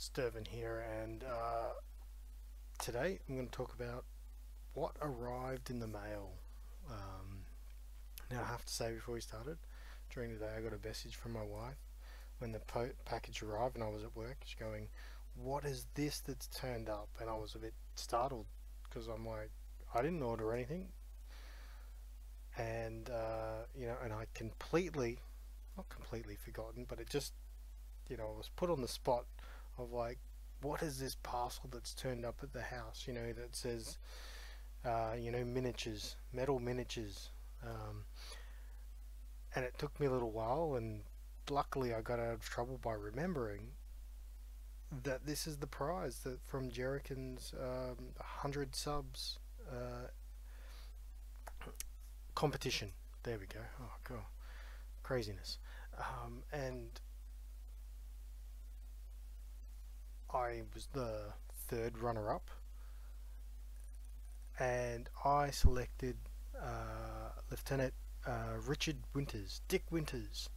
it's Dervin here, and today I'm going to talk about what arrived in the mail. Now I have to say before we started, during the day I got a message from my wife when the package arrived and I was at work. She's going, "What is this that's turned up?" And I was a bit startled because I'm like, I didn't order anything, and and I not completely forgotten, but it just, I was put on the spot of like, what is this parcel that's turned up at the house, that says, miniatures, metal miniatures. And it took me a little while, and luckily I got out of trouble by remembering that this is the prize that from Gerrcinn's 100 subs competition. There we go. Oh god, craziness. And I was the third runner-up, and I selected Lieutenant Dick Winters,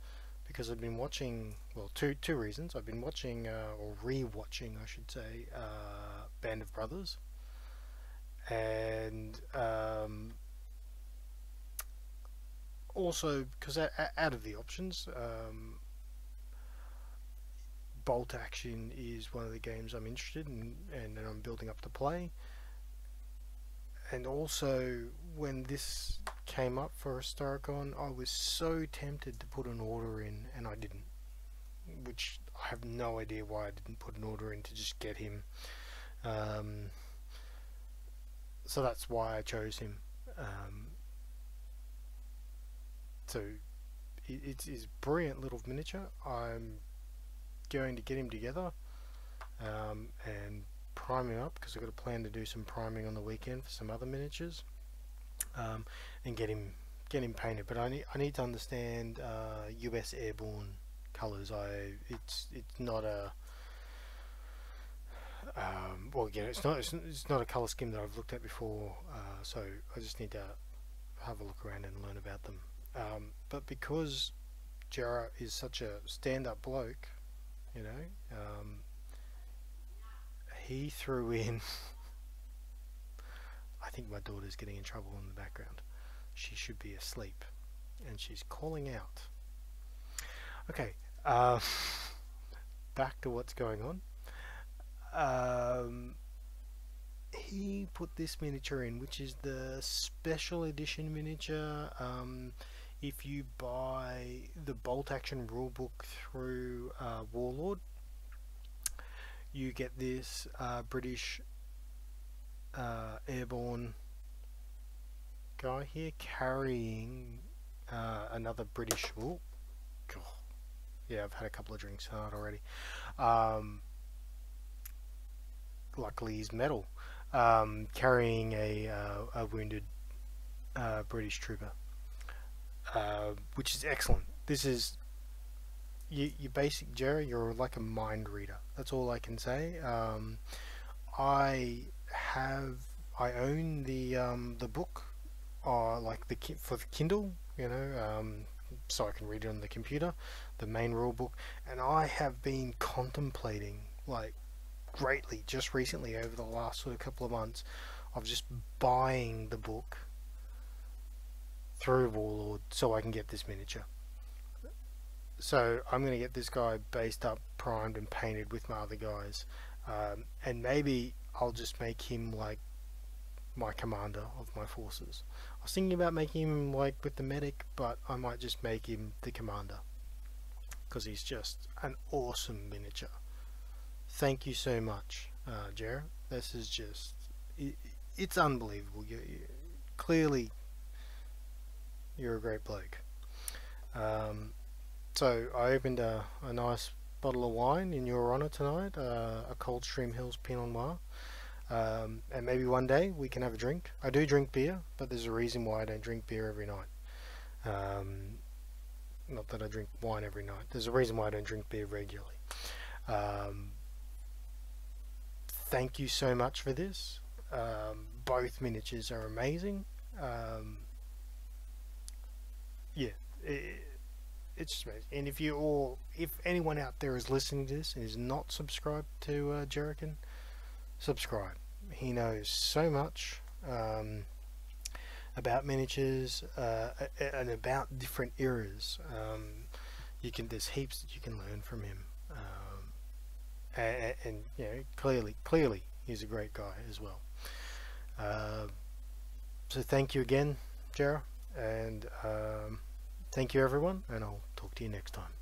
because I've been watching, well, two reasons. I've been watching, or re-watching, I should say, Band of Brothers, and also because out of the options, bolt action is one of the games I'm interested in and I'm building up to play. And also, when this came up for Historicon, I was so tempted to put an order in, and I didn't, which I have no idea why I didn't put an order in to just get him. So that's why I chose him. So it's a brilliant little miniature. I'm going to get him together and prime him up, because I've got a plan to do some priming on the weekend for some other miniatures, and get him painted. But I need to understand US airborne colors. It's not a it's not a color scheme that I've looked at before, so I just need to have a look around and learn about them. But because Gerr is such a stand-up bloke, he threw in I think my daughter's getting in trouble in the background. She should be asleep and she's calling out. Okay, back to what's going on. He put this miniature in, which is the special edition miniature. If you buy the bolt action rulebook through Warlord, you get this British airborne guy here carrying another British. Oh, God. Yeah, I've had a couple of drinks tonight already. Luckily, he's metal, carrying a wounded British trooper, which is excellent. This is you basic Gerr. You're like a mind reader. That's all I can say. I own the book, like for the Kindle, so I can read it on the computer, the main rule book, and I have been contemplating, like, greatly just recently over the last sort of couple of months, of just buying the book through Warlord so I can get this miniature. So I'm going to get this guy based up, primed and painted with my other guys, and maybe I'll just make him like my commander of my forces. I was thinking about making him like with the medic, but I might just make him the commander, because he's just an awesome miniature. Thank you so much, Gerr. This is just, it's unbelievable. Clearly you're a great bloke. So I opened a nice bottle of wine in your honour tonight, a Coldstream Hills Pinot Noir, and maybe one day we can have a drink. I do drink beer, but there's a reason why I don't drink beer every night. Not that I drink wine every night. There's a reason why I don't drink beer regularly. Thank you so much for this. Both miniatures are amazing. Yeah, it's just amazing. And if anyone out there is listening to this and is not subscribed to Gerrcinn, subscribe. He knows so much about miniatures and about different eras. There's heaps that you can learn from him, and you know, clearly he's a great guy as well. So thank you again, Gerr, and thank you everyone, and I'll talk to you next time.